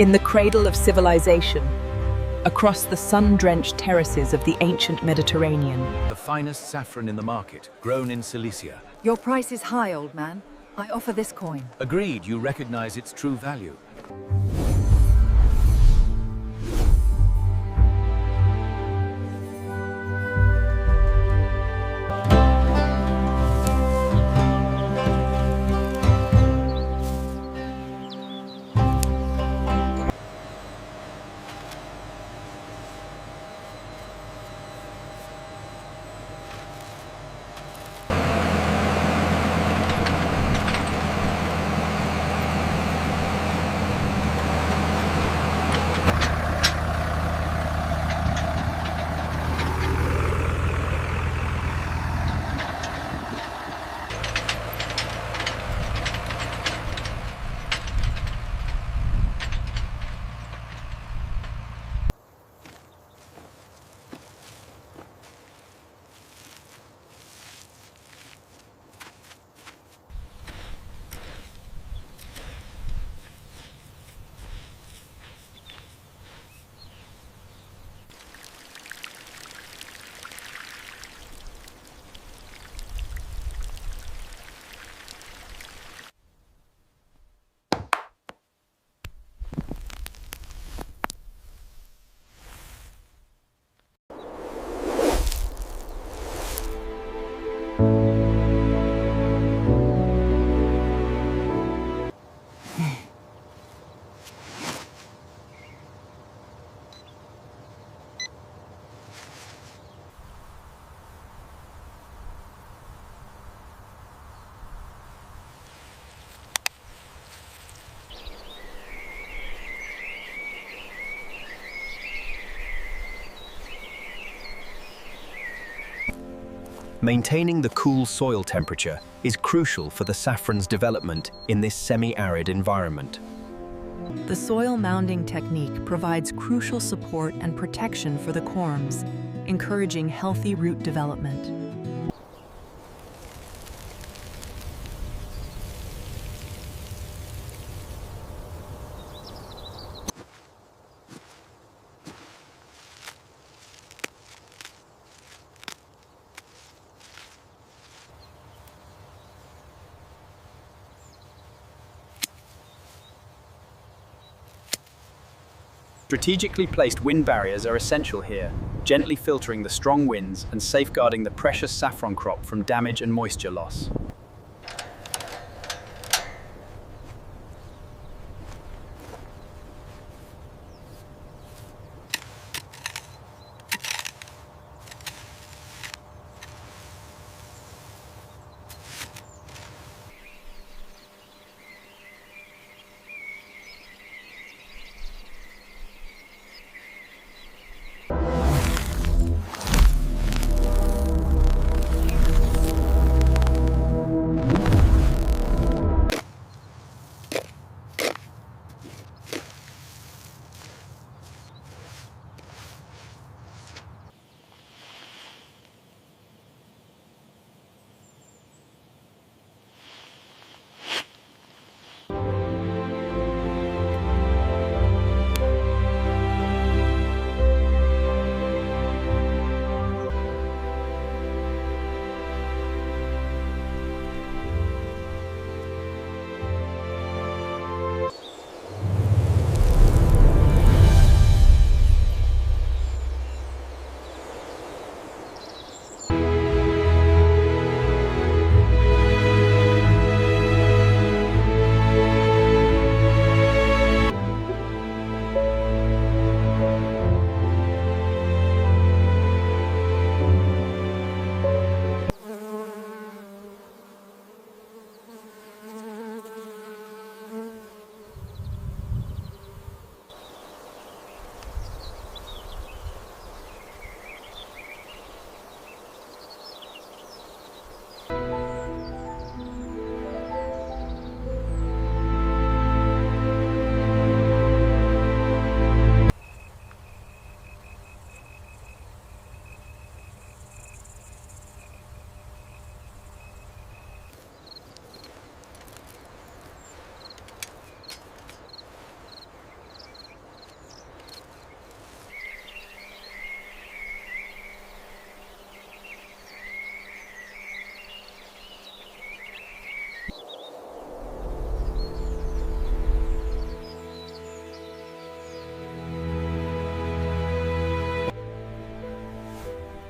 In the cradle of civilization, across the sun-drenched terraces of the ancient Mediterranean. The finest saffron in the market, grown in Cilicia. Your price is high, old man. I offer this coin. Agreed, you recognize its true value. Maintaining the cool soil temperature is crucial for the saffron's development in this semi-arid environment. The soil mounding technique provides crucial support and protection for the corms, encouraging healthy root development. Strategically placed wind barriers are essential here, gently filtering the strong winds and safeguarding the precious saffron crop from damage and moisture loss.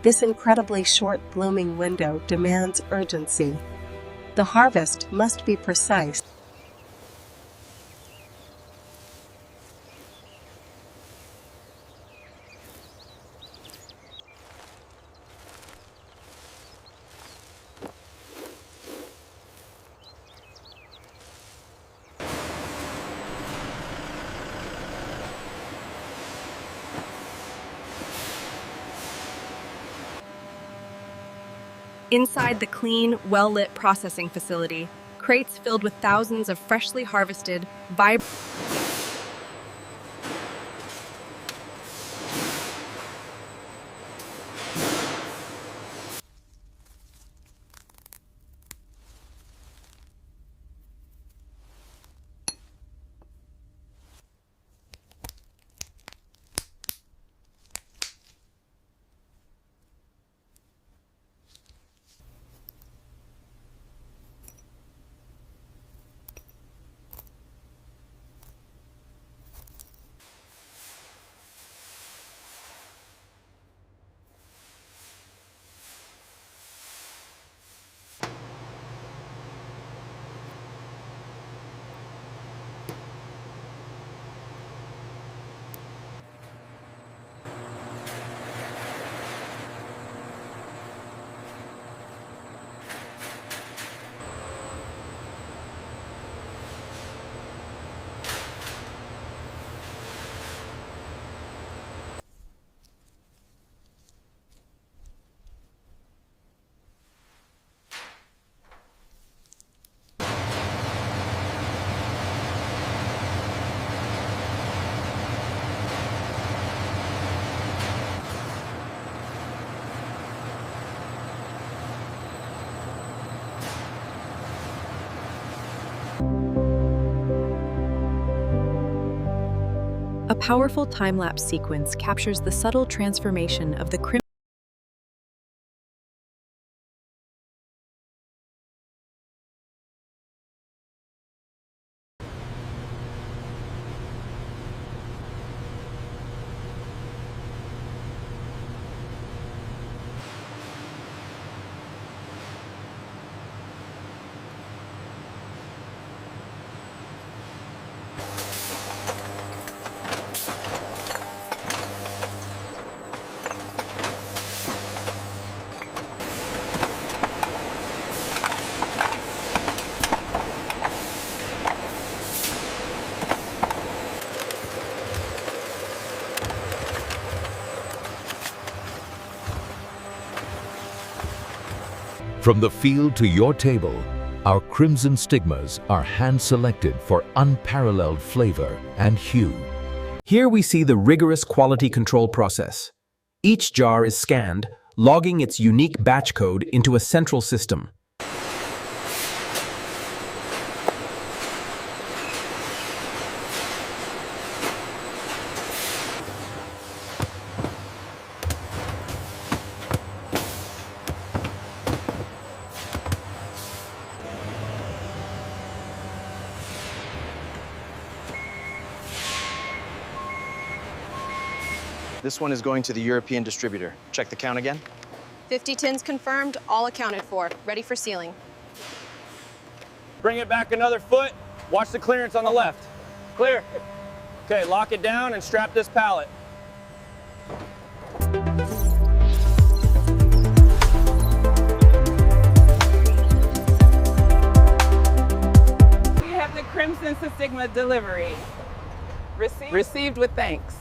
This incredibly short blooming window demands urgency. The harvest must be precise. Inside the clean, well-lit processing facility, crates filled with thousands of freshly harvested, vibrant. A powerful time-lapse sequence captures the subtle transformation of the crimson. From the field to your table, our crimson stigmas are hand-selected for unparalleled flavor and hue. Here we see the rigorous quality control process. Each jar is scanned, logging its unique batch code into a central system. This one is going to the European distributor. Check the count again. 50 tins confirmed, all accounted for. Ready for sealing. Bring it back another foot. Watch the clearance on the left. Clear. Okay, lock it down and strap this pallet. We have the Crimson Stigma delivery. Received with thanks.